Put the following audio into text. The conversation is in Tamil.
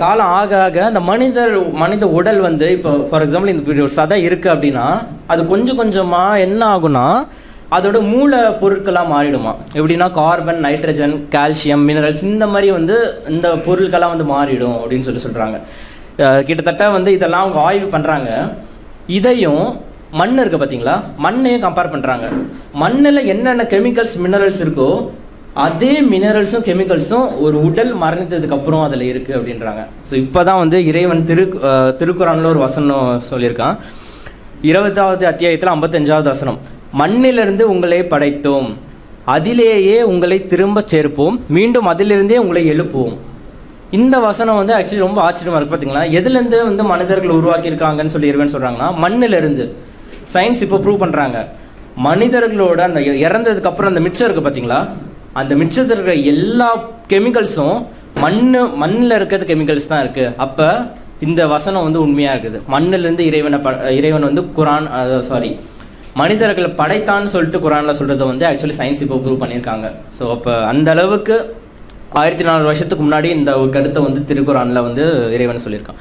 காலம் ஆக ஆக அந்த மனித உடல் வந்து இப்போ ஃபார் எக்ஸாம்பிள் இந்த ஒரு சதை இருக்குது அப்படின்னா அது கொஞ்சம் கொஞ்சமாக என்ன ஆகுனா அதோட மூல பொருட்களாக மாறிடுமா. எப்படின்னா கார்பன், நைட்ரஜன், கால்சியம், மினரல்ஸ் இந்த மாதிரி வந்து இந்த பொருட்களாக வந்து மாறிடும் அப்படின்னு சொல்கிறாங்க. கிட்டத்தட்ட வந்து இதெல்லாம் அவங்க ஆய்வு பண்ணுறாங்க. இதையும் மண் இருக்குது பார்த்தீங்களா, மண்ணையும் கம்பேர் பண்ணுறாங்க. மண்ணில் என்னென்ன கெமிக்கல்ஸ், மினரல்ஸ் இருக்கோ அதே மினரல்ஸும் கெமிக்கல்ஸும் ஒரு உடல் மரணித்ததுக்கு அப்புறம் அதில் இருக்குது அப்படின்றாங்க. ஸோ இப்போ தான் வந்து இறைவன் திருக்குறானில் ஒரு வசனம் சொல்லியிருக்கான். 20வது அத்தியாயத்தில் 55வது வசனம், மண்ணிலிருந்து உங்களை படைத்தோம், அதிலேயே உங்களை திரும்ப சேர்ப்போம், மீண்டும் அதிலிருந்தே உங்களை எழுப்புவோம். இந்த வசனம் வந்து ஆக்சுவலி ரொம்ப ஆச்சரியமாக இருக்குது. பார்த்தீங்களா, எதுலேருந்து வந்து மனிதர்கள் உருவாக்கியிருக்காங்கன்னு சொல்லி இறைவன் சொல்கிறாங்கன்னா மண்ணிலிருந்து. சயின்ஸ் இப்போ ப்ரூவ் பண்ணுறாங்க மனிதர்களோட அந்த இறந்ததுக்கப்புறம் அந்த மிச்சம் இருக்குது பார்த்தீங்களா, அந்த மிச்சத்தில் இருக்கிற எல்லா கெமிக்கல்ஸும் மண்ணில் இருக்கிறது கெமிக்கல்ஸ் தான் இருக்குது. அப்போ இந்த வசனம் வந்து உண்மையாக இருக்குது. மண்ணிலேருந்து இறைவன் வந்து மனிதர்களை படைத்தான்னு சொல்லிட்டு குரானில் சொல்கிறத வந்து ஆக்சுவலி சயின்ஸ் இப்போ ப்ரூவ் பண்ணியிருக்காங்க. ஸோ அப்போ அந்த அளவுக்கு 1400 வருஷத்துக்கு முன்னாடி இந்த கருத்தை வந்து திருக்குறானில் வந்து இறைவன் சொல்லியிருக்கான்.